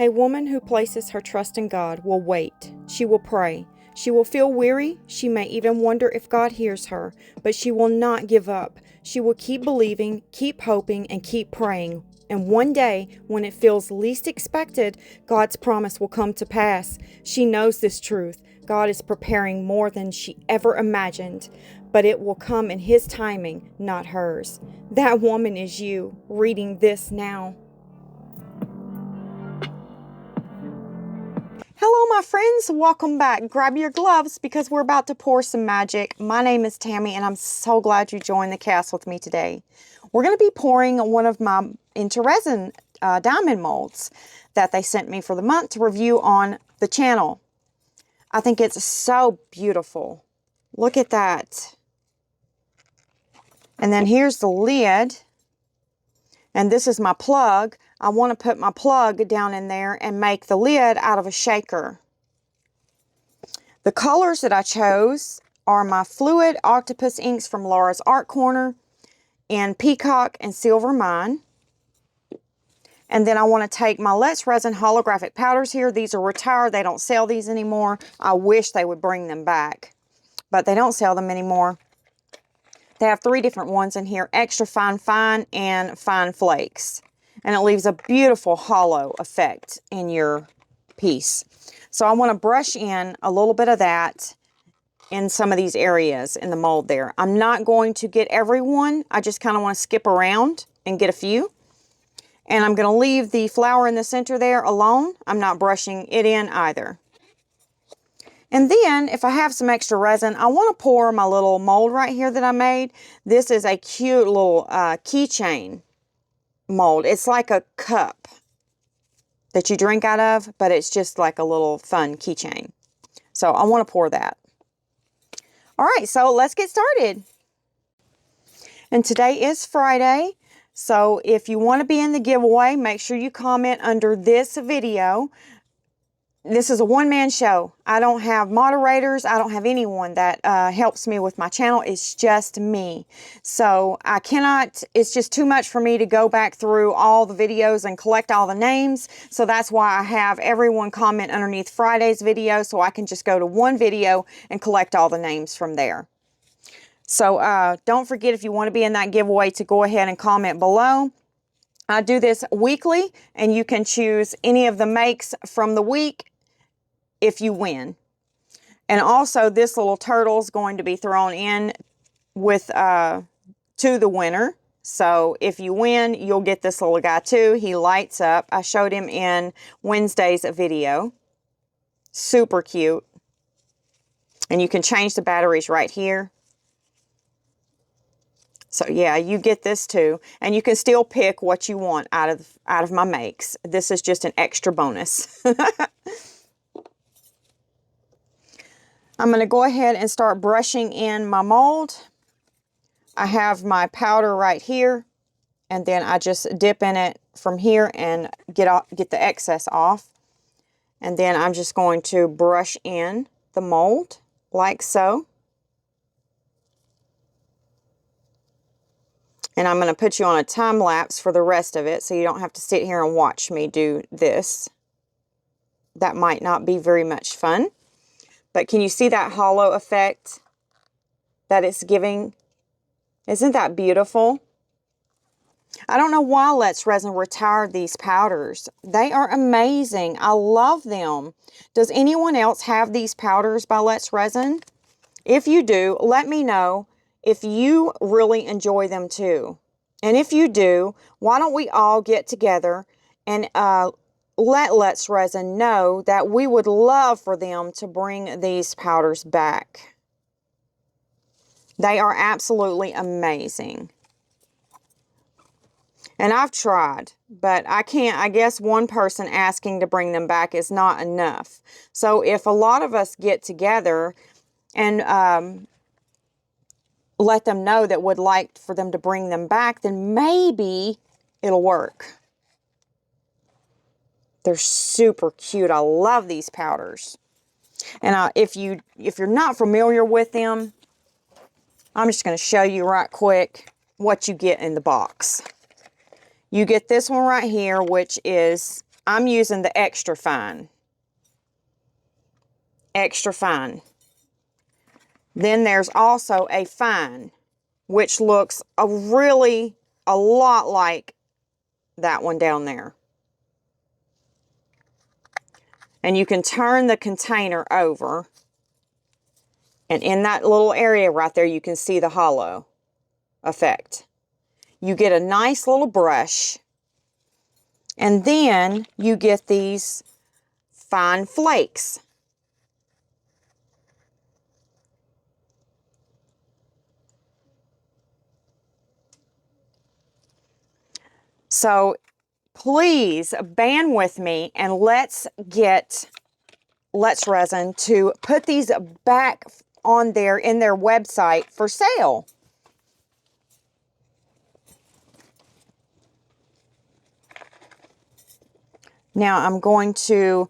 A woman who places her trust in God will wait. She will pray. She will feel weary. She may even wonder if God hears her, but she will not give up. She will keep believing, keep hoping, and keep praying. And one day, when it feels least expected, God's promise will come to pass. She knows this truth. God is preparing more than she ever imagined, but it will come in His timing, not hers. That woman is you, reading this now. Hello, my friends. Welcome back. Grab your gloves because we're about to pour some magic. My name is Tammy, and I'm so glad you joined the cast with me today. We're going to be pouring one of my IntoResin diamond molds that they sent me for the month to review on the channel. I think it's so beautiful. Look at that. And then here's the lid. And this is my plug. I want to put my plug down in there and make the lid out of a shaker. The colors that I chose are my fluid octopus inks from Laura's Art Corner in Peacock and Silver Mine. And then I want to take my Let's Resin holographic powders here. These are retired. They don't sell these anymore. I wish they would bring them back, but they don't sell them anymore. They have 3 different ones in here, extra fine, fine, and fine flakes. And it leaves a beautiful hollow effect in your piece. So I want to brush in a little bit of that in some of these areas in the mold there. I'm not going to get everyone. I just kind of want to skip around and get a few. And I'm going to leave the flower in the center there alone. I'm not brushing it in either. And then, if I have some extra resin, I want to pour my little mold right here that I made. This is a cute little keychain mold. It's like a cup that you drink out of, but it's just like a little fun keychain. So I want to pour that. All right, so let's get started. And today is Friday. So if you want to be in the giveaway, make sure you comment under this video. This is a one-man show. I don't have moderators. I don't have anyone that helps me with my channel. It's just me. So I cannot, it's just too much for me to go back through all the videos and collect all the names. So that's why I have everyone comment underneath Friday's video, so I can just go to one video and collect all the names from there. So don't forget, if you want to be in that giveaway, to go ahead and comment below. I do this weekly, and you can choose any of the makes from the week if you win. And also, this little turtle is going to be thrown in with to the winner. So if you win, you'll get this little guy too. He lights up. I showed him in Wednesday's video. Super cute. And you can change the batteries right here. So yeah, you get this too, and you can still pick what you want out of my makes. This is just an extra bonus. I'm going to go ahead and start brushing in my mold. I have my powder right here, and then I just dip in it from here and get the excess off. And then I'm just going to brush in the mold like so. And I'm going to put you on a time lapse for the rest of it, so you don't have to sit here and watch me do this. That might not be very much fun. But can you see that hollow effect that it's giving? Isn't that beautiful? I don't know why Let's Resin retired these powders. They are amazing. I love them. Does anyone else have these powders by Let's Resin? If you do, let me know if you really enjoy them too. And if you do, why don't we all get together and let Let's Resin know that we would love for them to bring these powders back. They are absolutely amazing. And I've tried, but I can't. I guess one person asking to bring them back is not enough. So if a lot of us get together and let them know that would like for them to bring them back, then maybe it'll work. They're super cute. I love these powders. And if you're not familiar with them, I'm just going to show you right quick what you get in the box. You get this one right here, which is I'm using the extra fine. Extra fine. Then there's also a fine, which looks a lot like that one down there. And you can turn the container over, and in that little area right there, you can see the hollow effect. You get a nice little brush, and then you get these fine flakes. So please band with me, and let's Resin to put these back on there in their website for sale. Now I'm going to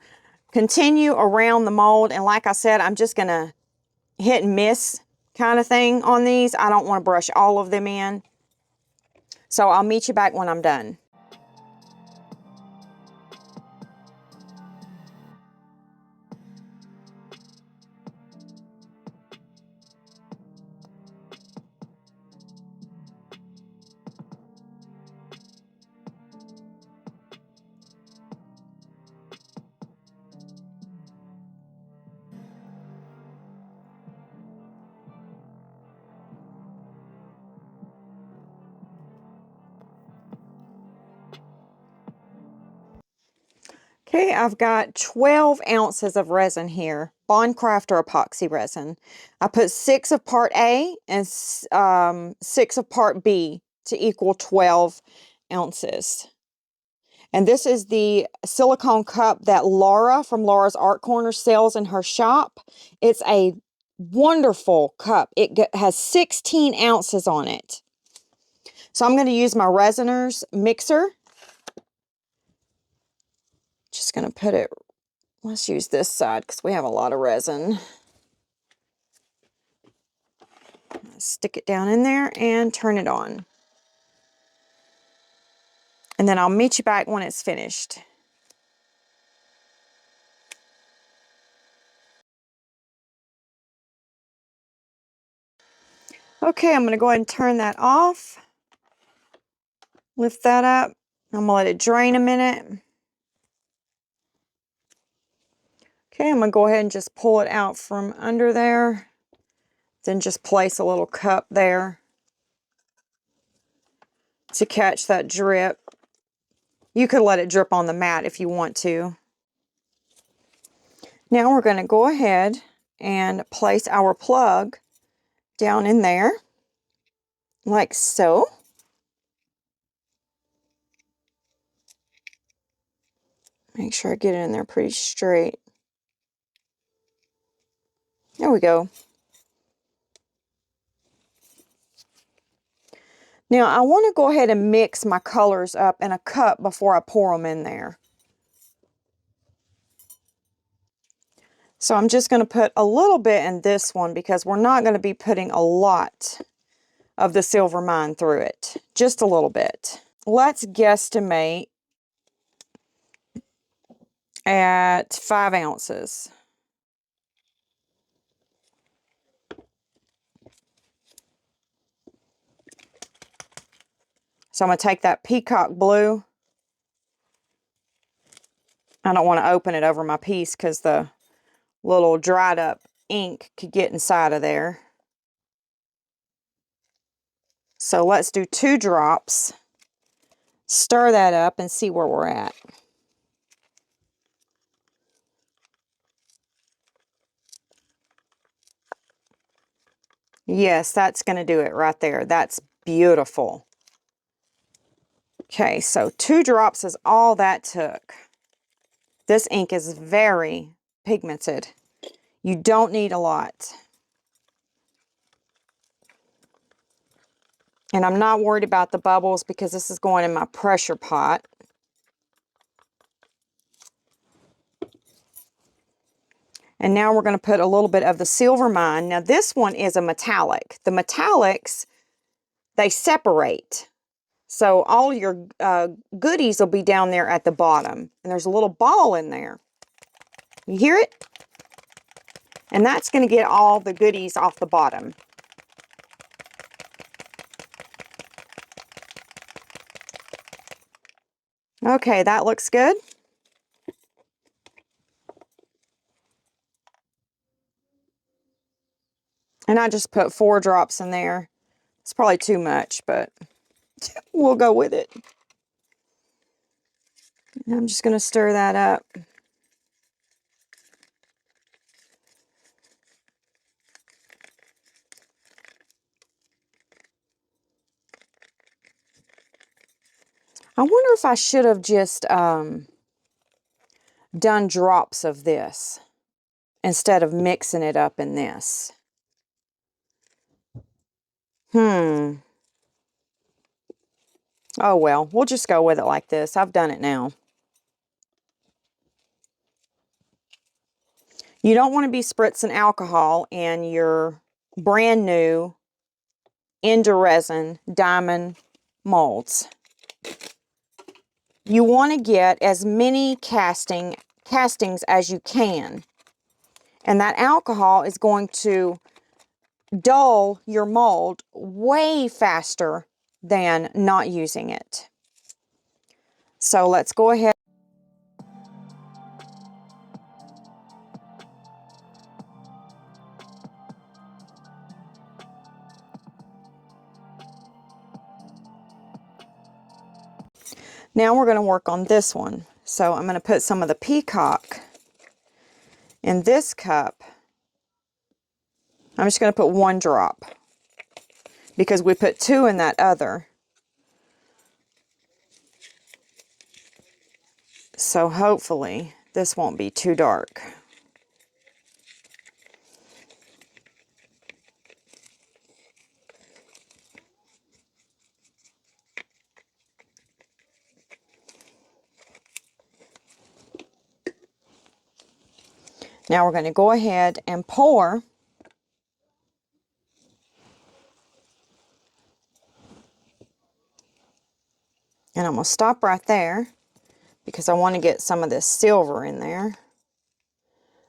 continue around the mold, and like I said, I'm just going to hit and miss kind of thing on these. I don't want to brush all of them in. So I'll meet you back when I'm done. Okay, I've got 12 ounces of resin here, Bondcraft or epoxy resin. I put 6 of part A and 6 of part B to equal 12 ounces. And this is the silicone cup that Laura from Laura's Art Corner sells in her shop. It's a wonderful cup. It has 16 ounces on it. So I'm going to use my resiners mixer. Just going to put it, let's use this side because we have a lot of resin. Stick it down in there and turn it on. And then I'll meet you back when it's finished. Okay, I'm going to go ahead and turn that off. Lift that up. I'm going to let it drain a minute. Okay, I'm going to go ahead and just pull it out from under there. Then just place a little cup there to catch that drip. You could let it drip on the mat if you want to. Now we're going to go ahead and place our plug down in there, like so. Make sure I get it in there pretty straight. There we go. Now I want to go ahead and mix my colors up in a cup before I pour them in there. So I'm just going to put a little bit in this one because we're not going to be putting a lot of the silver mine through it. Just a little bit. Let's guesstimate at 5 ounces. So I'm going to take that peacock blue. I don't want to open it over my piece because the little dried up ink could get inside of there. So let's do 2 drops. Stir that up and see where we're at. Yes, that's going to do it right there. That's beautiful. Okay, so 2 drops is all that took. This ink is very pigmented. You don't need a lot. And I'm not worried about the bubbles because this is going in my pressure pot. And now we're going to put a little bit of the silver mine. Now this one is a metallic. The metallics, they separate. So all your goodies will be down there at the bottom. And there's a little ball in there. You hear it? And that's going to get all the goodies off the bottom. Okay, that looks good. And I just put 4 drops in there. It's probably too much, but we'll go with it. And I'm just going to stir that up. I wonder if I should have just done drops of this instead of mixing it up in this. Oh well, we'll just go with it like this. I've done it now. You don't want to be spritzing alcohol in your brand new IntoResin diamond molds. You want to get as many castings as you can. And that alcohol is going to dull your mold way faster than not using it. So let's go ahead. Now we're going to work on this one. So I'm going to put some of the peacock in this cup. I'm just going to put 1 drop because we put 2 in that other. So hopefully this won't be too dark. Now we're going to go ahead and pour. And I'm going to stop right there because I want to get some of this silver in there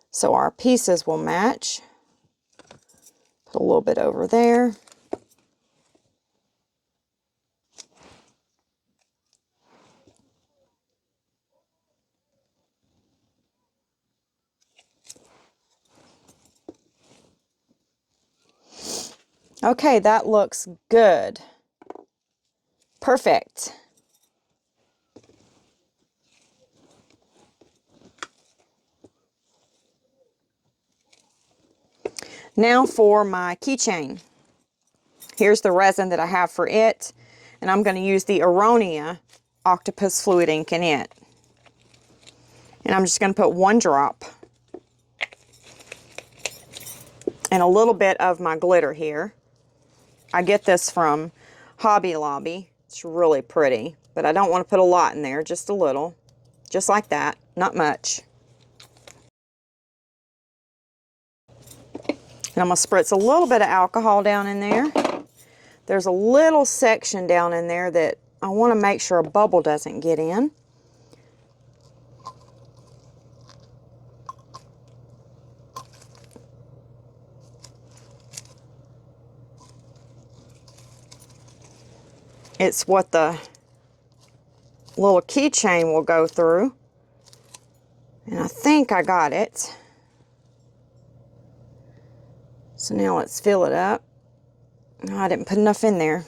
so our pieces will match. Put a little bit over there. Okay, that looks good. Perfect. Now for my keychain. Here's the resin that I have for it, and I'm going to use the Aronia Octopus Fluid Ink in it. And I'm just going to put 1 drop and a little bit of my glitter here. I get this from Hobby Lobby. It's really pretty, but I don't want to put a lot in there, just a little. Just like that, not much. And I'm going to spritz a little bit of alcohol down in there. There's a little section down in there that I want to make sure a bubble doesn't get in. It's what the little keychain will go through. And I think I got it. So now let's fill it up. No, I didn't put enough in there.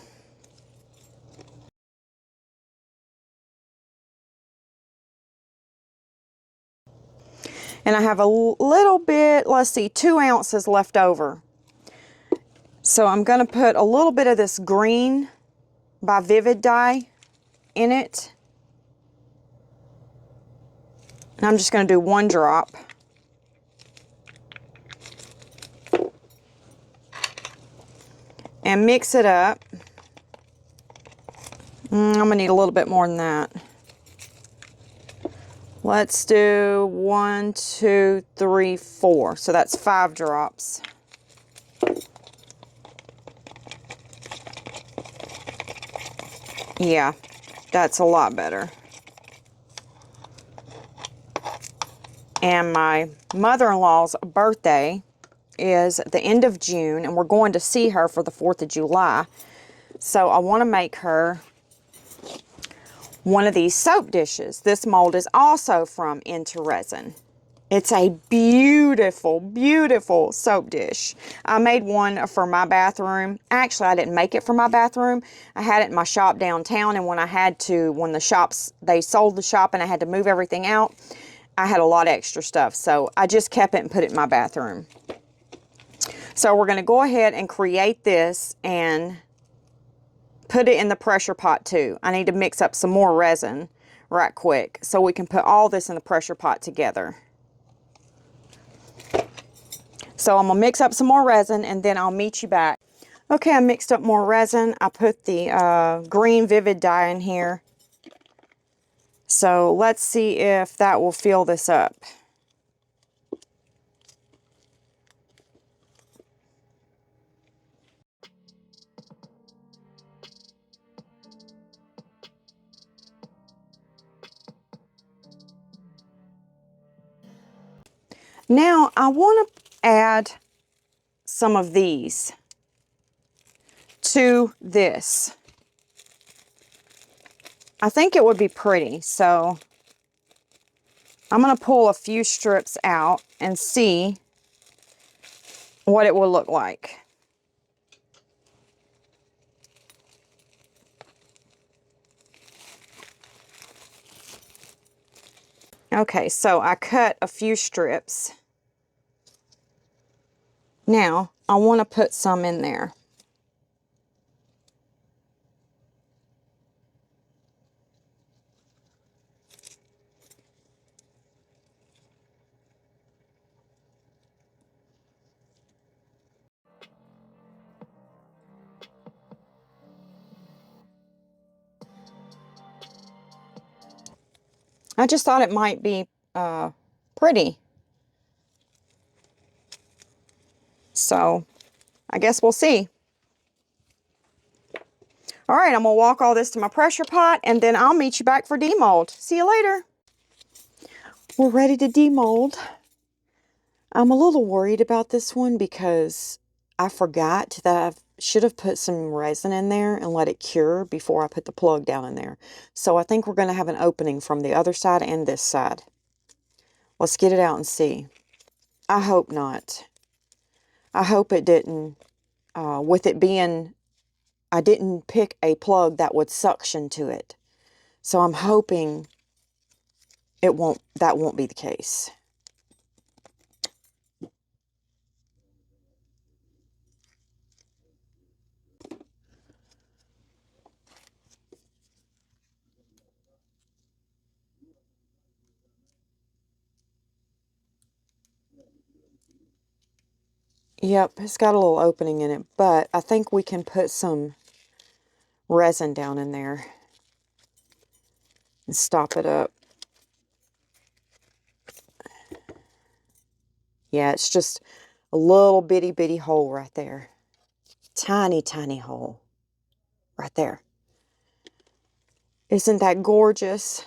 And I have a little bit, let's see, 2 ounces left over. So I'm going to put a little bit of this green by Vivid dye in it. And I'm just going to do 1 drop. And mix it up. I'm going to need a little bit more than that. Let's do 1, 2, 3, 4. So that's 5 drops. Yeah, that's a lot better. And my mother-in-law's birthday is the end of June, and we're going to see her for the 4th of July. So I want to make her one of these soap dishes. This mold is also from IntoResin. It's a beautiful, beautiful soap dish. I made one for my bathroom. Actually, I didn't make it for my bathroom. I had it in my shop downtown, and when the shops, they sold the shop and I had to move everything out, I had a lot of extra stuff. So I just kept it and put it in my bathroom. So we're going to go ahead and create this and put it in the pressure pot too. I need to mix up some more resin right quick so we can put all this in the pressure pot together. So I'm going to mix up some more resin and then I'll meet you back. Okay, I mixed up more resin. I put the green vivid dye in here. So let's see if that will fill this up. Now I want to add some of these to this. I think it would be pretty, so I'm going to pull a few strips out and see what it will look like. Okay, so I cut a few strips. Now, I want to put some in there. I just thought it might be pretty. So, I guess we'll see. All right, I'm going to walk all this to my pressure pot, and then I'll meet you back for demold. See you later. We're ready to demold. I'm a little worried about this one because I forgot that I should have put some resin in there and let it cure before I put the plug down in there. So I think we're going to have an opening from the other side and this side. Let's get it out and see. I hope not. I hope it didn't, with it being, I didn't pick a plug that would suction to it. So I'm hoping that won't be the case. Yep, it's got a little opening in it, but I think we can put some resin down in there and stop it up. Yeah, it's just a little bitty hole right there. Tiny hole right there. Isn't that gorgeous?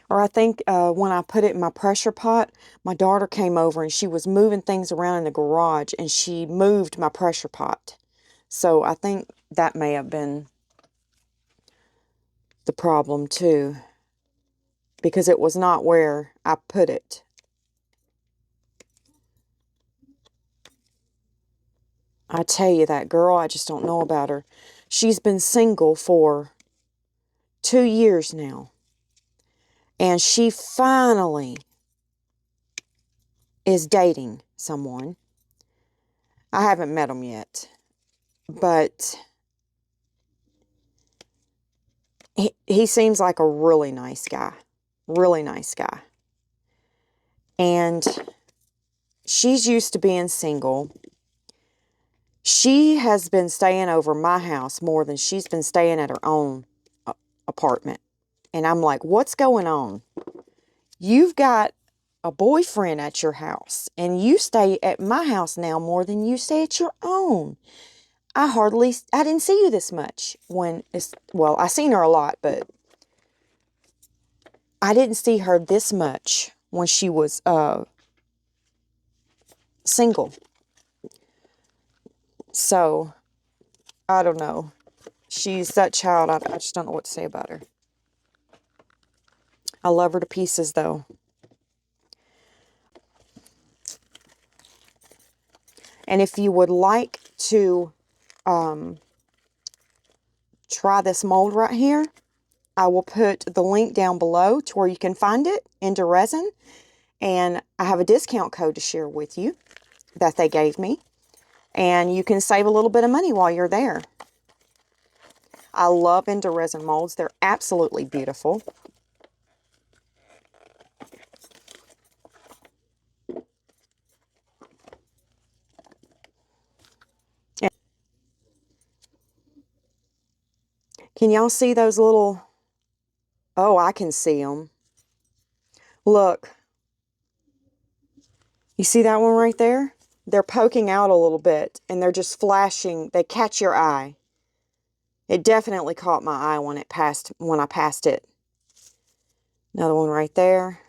Or I think when I put it in my pressure pot, my daughter came over and she was moving things around in the garage and she moved my pressure pot. So I think that may have been the problem too, because it was not where I put it. I tell you, that girl, I just don't know about her. She's been single for 2 years now. And she finally is dating someone. I haven't met him yet. But he seems like a really nice guy. Really nice guy. And she's used to being single. She has been staying over my house more than she's been staying at her own apartment. And I'm like, what's going on? You've got a boyfriend at your house, and you stay at my house now more than you stay at your own. I didn't see you this much when it's, well, I seen her a lot, but I didn't see her this much when she was single. So, I don't know. She's that child, I just don't know what to say about her. I love her to pieces, though. And if you would like to try this mold right here, I will put the link down below to where you can find it, IntoResin. And I have a discount code to share with you that they gave me. And you can save a little bit of money while you're there. I love IntoResin molds. They're absolutely beautiful. Can y'all see those little... Oh, I can see them. Look. You see that one right there? They're poking out a little bit, and they're just flashing. They catch your eye. It definitely caught my eye when I passed it. Another one right there.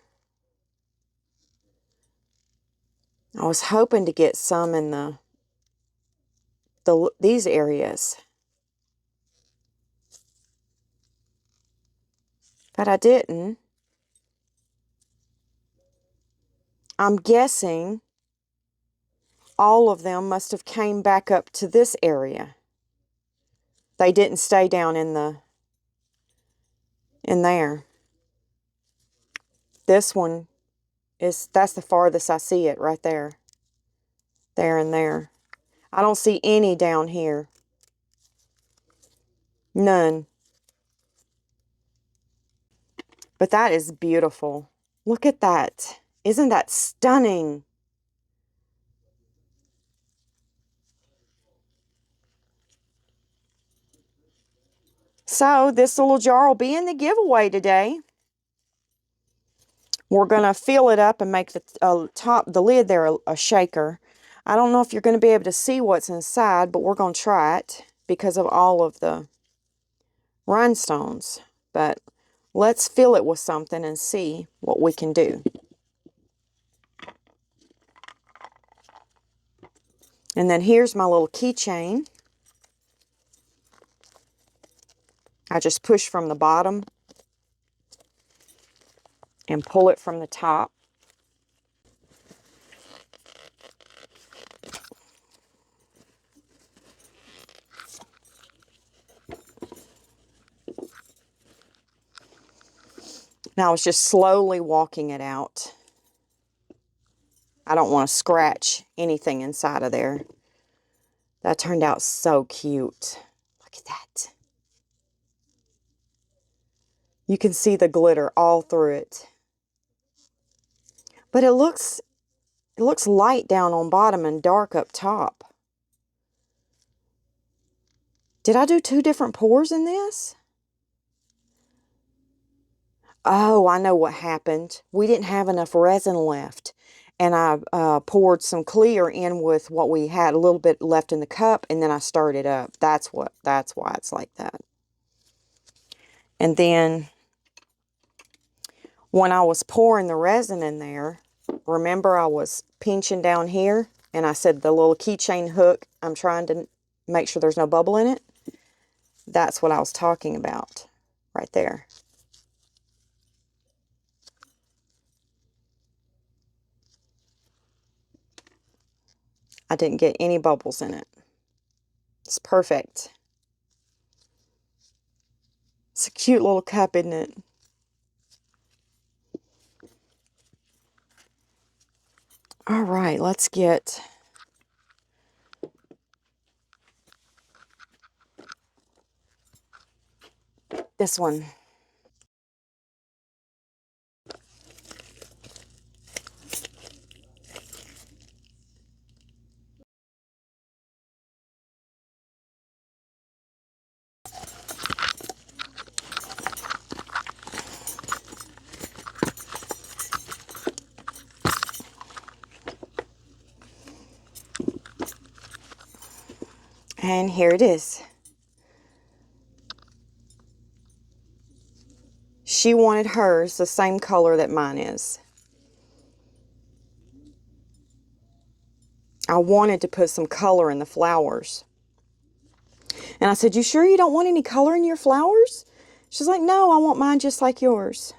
I was hoping to get some in these areas, but I didn't. I'm guessing all of them must have came back up to this area. They didn't stay down in there. This one that's the farthest I see it right there. There and there. I don't see any down here. None. But that is beautiful. Look at that. Isn't that stunning? So this little jar will be in the giveaway today. We're going to fill it up and make the lid there a shaker. I don't know if you're going to be able to see what's inside, but we're going to try it because of all of the rhinestones. But let's fill it with something and see what we can do. And then here's my little keychain. I just push from the bottom and pull it from the top. Now I was just slowly walking it out. I don't want to scratch anything inside of there. That turned out so cute. Look at that. You can see the glitter all through it. But it looks light down on bottom and dark up top. Did I do 2 different pours in this? Oh, I know what happened. We didn't have enough resin left. And I poured some clear in with what we had a little bit left in the cup, and then I stirred it up. That's why it's like that. And then when I was pouring the resin in there, remember I was pinching down here, and I said the little keychain hook, I'm trying to make sure there's no bubble in it. That's what I was talking about right there. I didn't get any bubbles in it. It's perfect. It's a cute little cup, isn't it? All right, let's get this one. And here it is. She wanted hers the same color that mine is. I wanted to put some color in the flowers. And I said, "You sure you don't want any color in your flowers?" She's like, "No, I want mine just like yours."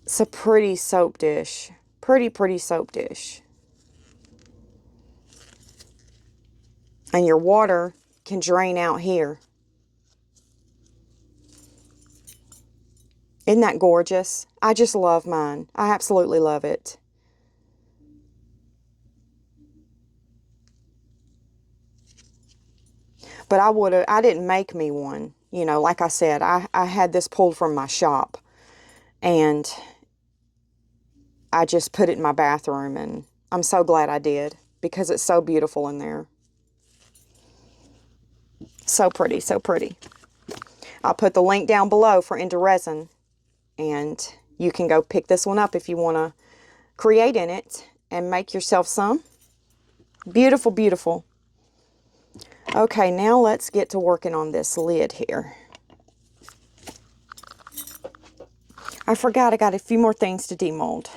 It's a pretty soap dish. Pretty soap dish. And your water can drain out here. Isn't that gorgeous? I just love mine. I absolutely love it. But I didn't make me one. You know, like I said, I had this pulled from my shop. And I just put it in my bathroom, and I'm so glad I did because it's so beautiful in there. So pretty, so pretty. I'll put the link down below for IntoResin, and you can go pick this one up if you want to create in it and make yourself some. Beautiful, beautiful. Okay, now let's get to working on this lid here. I forgot I got a few more things to demold.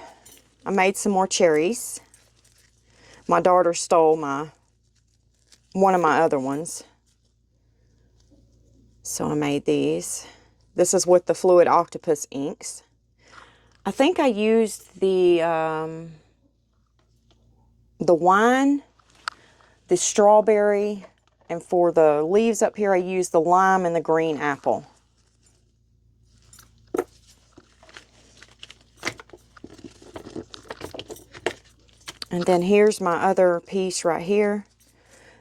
I made some more cherries. My daughter stole one of my other ones. So I made these. This is with the Fluid Octopus inks. I think I used the wine, the strawberry, and for the leaves up here I used the lime and the green apple. And then here's my other piece right here.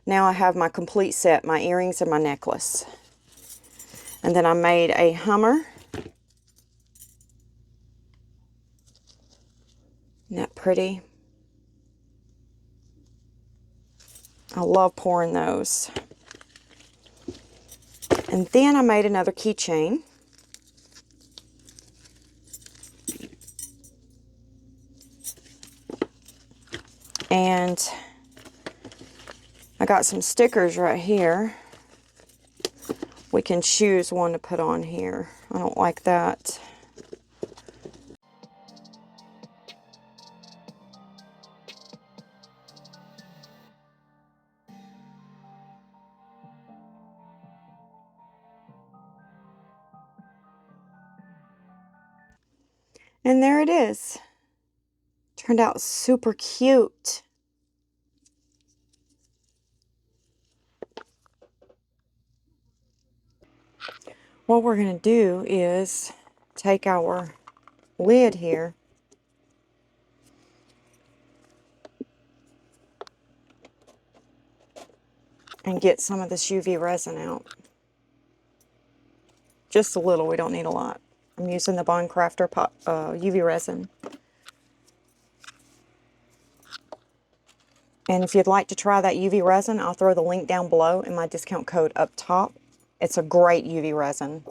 Now I have my complete set, my earrings and my necklace. And then I made a hummer. Isn't that pretty? I love pouring those. And then I made another keychain. And I got some stickers right here. We can choose one to put on here. I don't like that. And there it is. Turned out super cute. What we're going to do is take our lid here and get some of this UV resin out. Just a little, we don't need a lot. I'm using the Bond Crafter UV resin. And if you'd like to try that UV resin, I'll throw the link down below and my discount code up top. It's a great UV resin.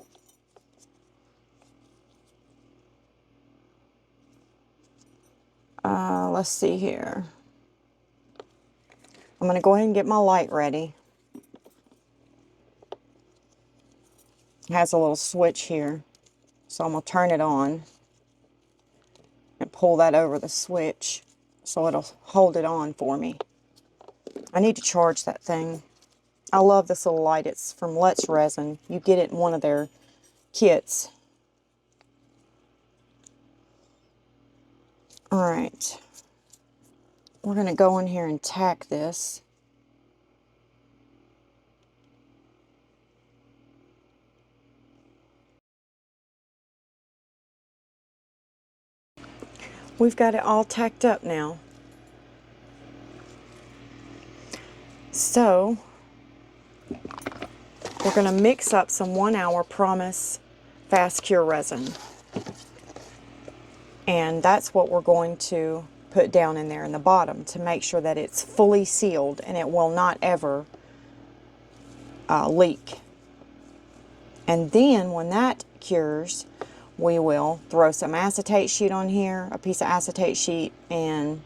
Let's see here. I'm going to go ahead and get my light ready. It has a little switch here. So I'm going to turn it on and pull that over the switch so it'll hold it on for me. I need to charge that thing. I love this little light. It's from Let's Resin. You get it in one of their kits. Alright. We're going to go in here and tack this. We've got it all tacked up now. So, we're going to mix up some 1 hour Promise Fast Cure resin. And that's what we're going to put down in there in the bottom to make sure that it's fully sealed and it will not ever leak. And then when that cures, we will throw some acetate sheet on here, a piece of acetate sheet, and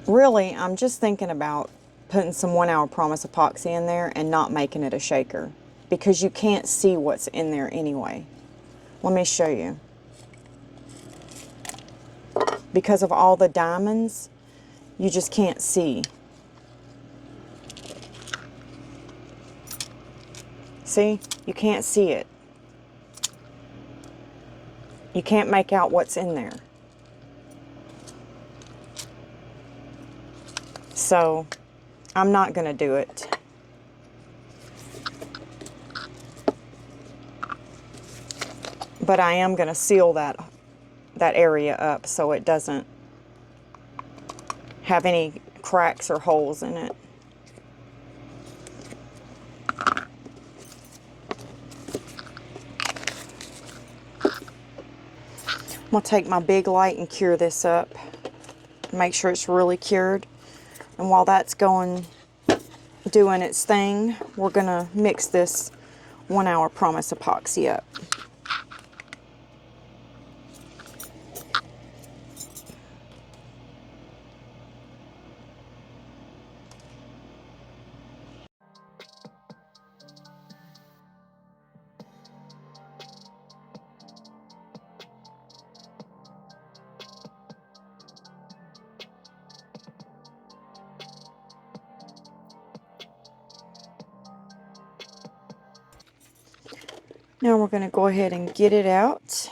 Really, I'm just thinking about putting some 1 hour promise epoxy in there and not making it a shaker, because you can't see what's in there anyway. Let me show you. Because of all the diamonds, you just can't see. See? You can't see it. You can't make out what's in there. So, I'm not going to do it. But I am going to seal that area up so it doesn't have any cracks or holes in it. I'm going to take my big light and cure this up. Make sure it's really cured. And while that's doing its thing, we're going to mix this 1 hour promise epoxy up. Now we're going to go ahead and get it out.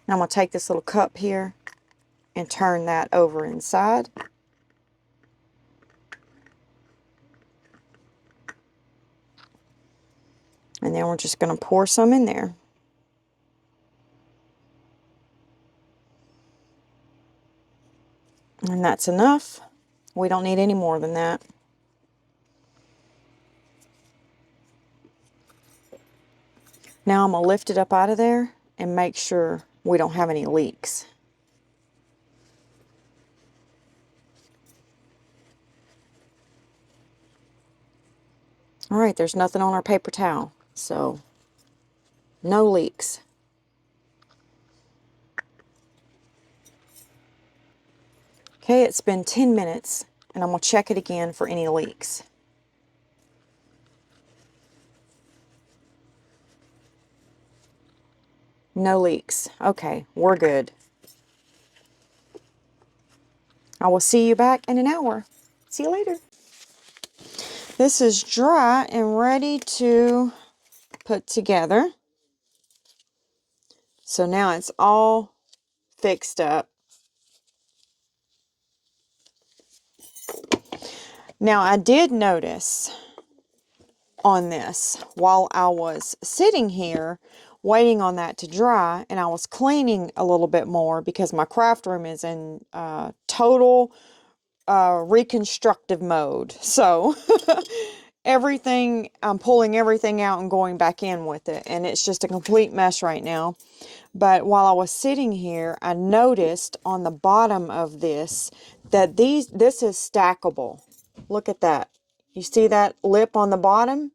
Now I'm going to take this little cup here and turn that over inside. And then we're just going to pour some in there. And that's enough. We don't need any more than that. Now I'm going to lift it up out of there and make sure we don't have any leaks. All right, there's nothing on our paper towel, so no leaks. Okay, it's been 10 minutes, and I'm going to check it again for any leaks. No leaks. Okay, we're good. I will see you back in an hour. See you later. This is dry and ready to put together. So now it's all fixed up. Now I did notice on this while I was sitting here waiting on that to dry, and I was cleaning a little bit more because my craft room is in total reconstructive mode. So everything, I'm pulling everything out and going back in with it, and it's just a complete mess right now. But while I was sitting here, I noticed on the bottom of this that this is stackable. Look at that. You see that lip on the bottom?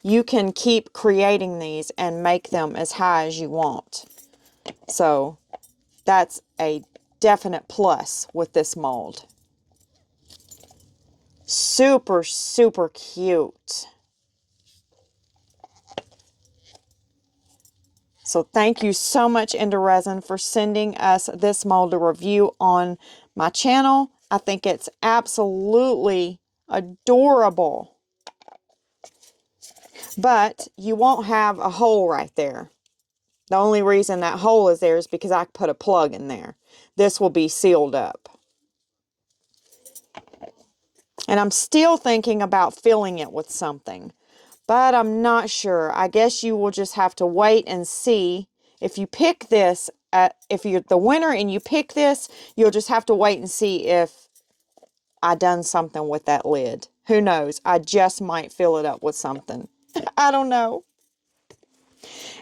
You can keep creating these and make them as high as you want. So that's a definite plus with this mold. Super, super cute. So thank you so much, IntoResin, for sending us this mold to review on my channel. I think it's absolutely adorable. But you won't have a hole right there. The only reason that hole is there is because I put a plug in there. This will be sealed up. And I'm still thinking about filling it with something, but I'm not sure. I guess you will just have to wait and see. If you pick this, if you're the winner and you pick this, you'll just have to wait and see if I done something with that lid. Who knows? I just might fill it up with something. I don't know.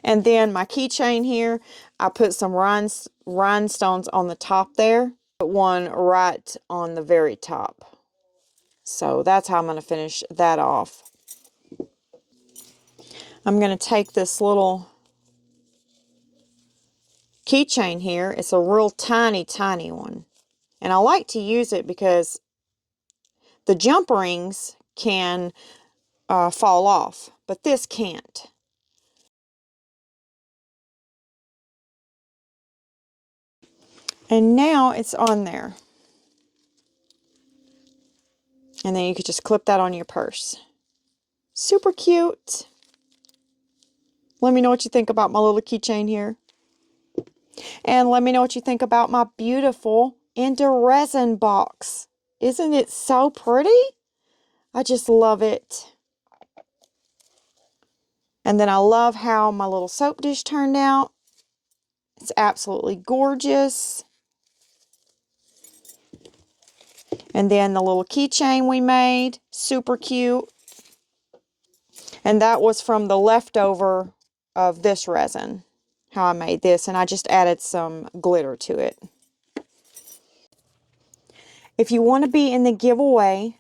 And then my keychain here, I put some rhinestones on the top there. Put one right on the very top. So that's how I'm going to finish that off. I'm going to take this little keychain here. It's a real tiny, tiny one. And I like to use it because the jump rings can fall off, but this can't. And now it's on there. And then you could just clip that on your purse. Super cute. Let me know what you think about my little keychain here. And let me know what you think about my beautiful IntoResin box. Isn't it so pretty? I just love it. And then I love how my little soap dish turned out. It's absolutely gorgeous. And then the little keychain we made, super cute. And that was from the leftover of this resin, how I made this. And I just added some glitter to it. If you want to be in the giveaway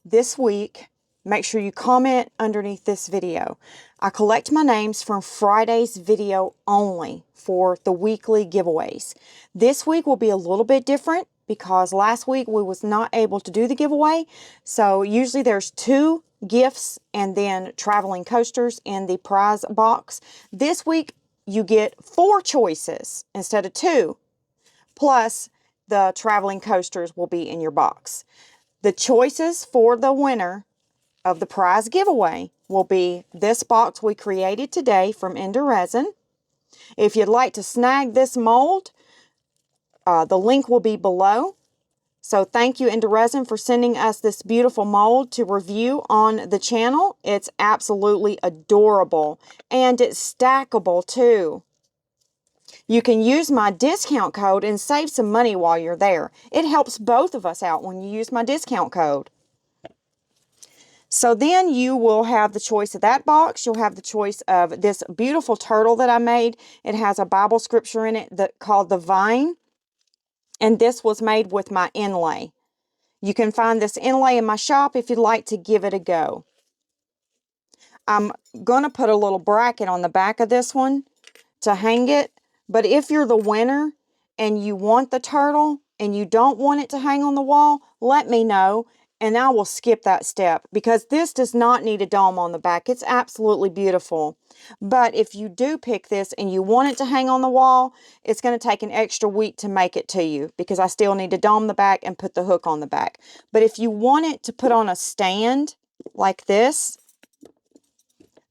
this week, make sure you comment underneath this video. I collect my names from Friday's video only for the weekly giveaways. This week will be a little bit different because last week we was not able to do the giveaway. So usually there's 2 gifts and then traveling coasters in the prize box. This week you get 4 choices instead of 2. Plus the traveling coasters will be in your box. The choices for the winner of the prize giveaway will be this box we created today from IntoResin. If you'd like to snag this mold, the link will be below. So thank you, IntoResin, for sending us this beautiful mold to review on the channel. It's absolutely adorable, and it's stackable too. You can use my discount code and save some money while you're there. It helps both of us out when you use my discount code. So then you will have the choice of that box. You'll have the choice of this beautiful turtle that I made. It has a Bible scripture in it called the vine. And this was made with my inlay. You can find this inlay in my shop if you'd like to give it a go. I'm going to put a little bracket on the back of this one to hang it. But if you're the winner and you want the turtle and you don't want it to hang on the wall, let me know and I will skip that step because this does not need a dome on the back. It's absolutely beautiful. But if you do pick this and you want it to hang on the wall, it's going to take an extra week to make it to you because I still need to dome the back and put the hook on the back. But if you want it to put on a stand like this,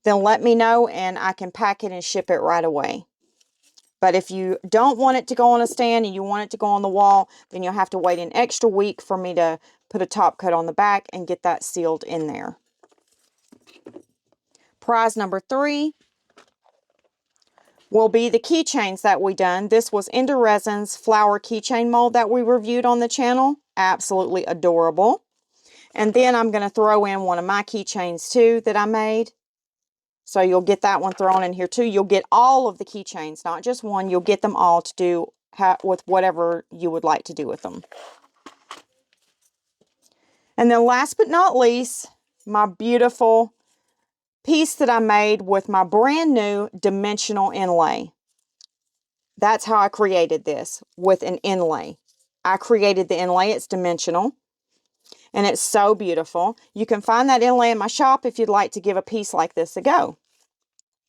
then let me know and I can pack it and ship it right away. But if you don't want it to go on a stand and you want it to go on the wall, then you'll have to wait an extra week for me to put a top coat on the back and get that sealed in there. Prize number 3 will be the keychains that we done. This was IntoResin's flower keychain mold that we reviewed on the channel. Absolutely adorable. And then I'm going to throw in one of my keychains too that I made. So you'll get that one thrown in here too. You'll get all of the keychains, not just one. You'll get them all to do with whatever you would like to do with them. And then last but not least, my beautiful piece that I made with my brand new dimensional inlay. That's how I created this, with an inlay. I created the inlay. It's dimensional. And it's so beautiful. You can find that inlay in my shop if you'd like to give a piece like this a go.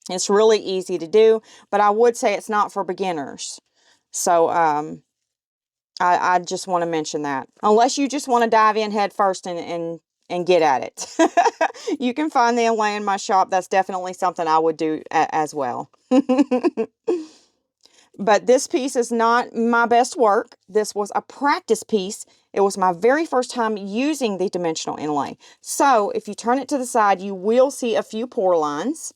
It's really easy to do, but I would say it's not for beginners. So I just want to mention that. Unless you just want to dive in head first and get at it. You can find the inlay in my shop. That's definitely something I would do as well. But this piece is not my best work. This was a practice piece. It was my very first time using the dimensional inlay. So if you turn it to the side, you will see a few pore lines.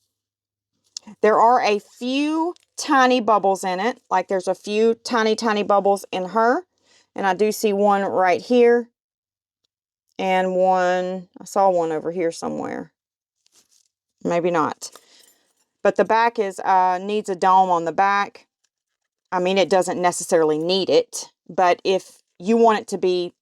There are a few tiny bubbles in it, like there's a few tiny bubbles in her. And I do see one right here. And one, I saw one over here somewhere. Maybe not. But the back is needs a dome on the back. I mean, it doesn't necessarily need it. But if you want it to be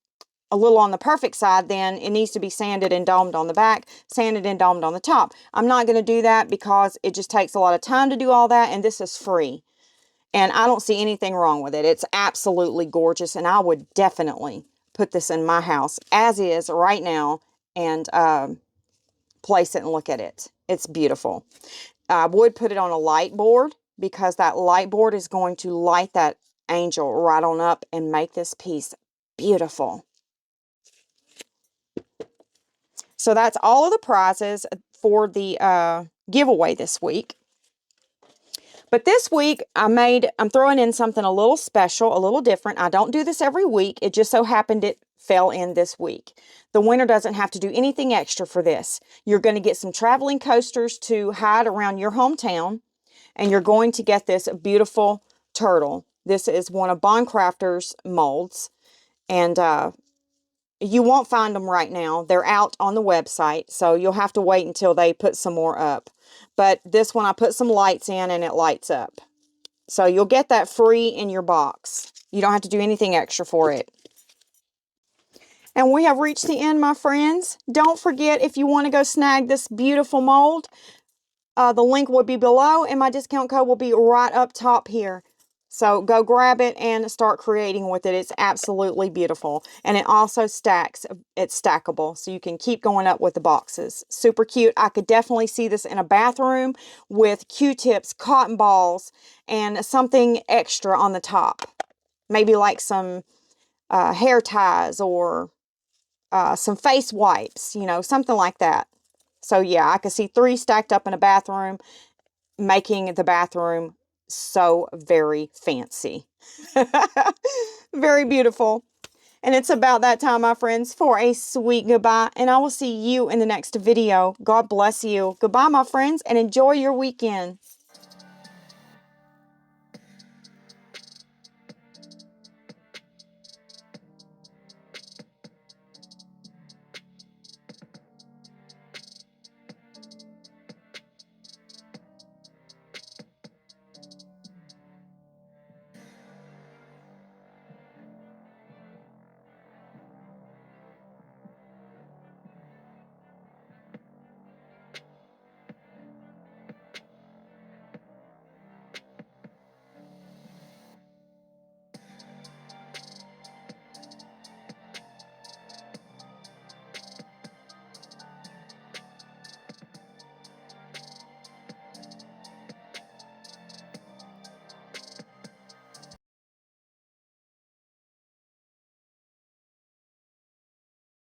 a little on the perfect side, then it needs to be sanded and domed on the back, sanded and domed on the top. I'm not going to do that because it just takes a lot of time to do all that, and this is free. And I don't see anything wrong with it. It's absolutely gorgeous, and I would definitely put this in my house as is right now and place it and look at it. It's beautiful. I would put it on a light board because that light board is going to light that angel right on up and make this piece beautiful. So that's all of the prizes for the giveaway this week. But this week, I'm throwing in something a little special, a little different. I don't do this every week. It just so happened it fell in this week. The winner doesn't have to do anything extra for this. You're going to get some traveling coasters to hide around your hometown, and you're going to get this beautiful turtle. This is one of Bondcrafter's molds, and you won't find them right now. They're out on the website, so you'll have to wait until they put some more up. But this one, I put some lights in, and it lights up. So you'll get that free in your box. You don't have to do anything extra for it. And we have reached the end, my friends. Don't forget, if you want to go snag this beautiful mold, the link will be below, and my discount code will be right up top here. So go grab it and start creating with it. It's absolutely beautiful. And it also stacks. It's stackable, so you can keep going up with the boxes. Super cute. I could definitely see this in a bathroom with Q-tips, cotton balls, and something extra on the top. Maybe like some hair ties or some face wipes, you know, something like that. So yeah, I could see 3 stacked up in a bathroom, making the bathroom so very fancy. Very beautiful. And it's about that time, my friends, for a sweet goodbye. And I will see you in the next video. God bless you. Goodbye, my friends, and enjoy your weekend.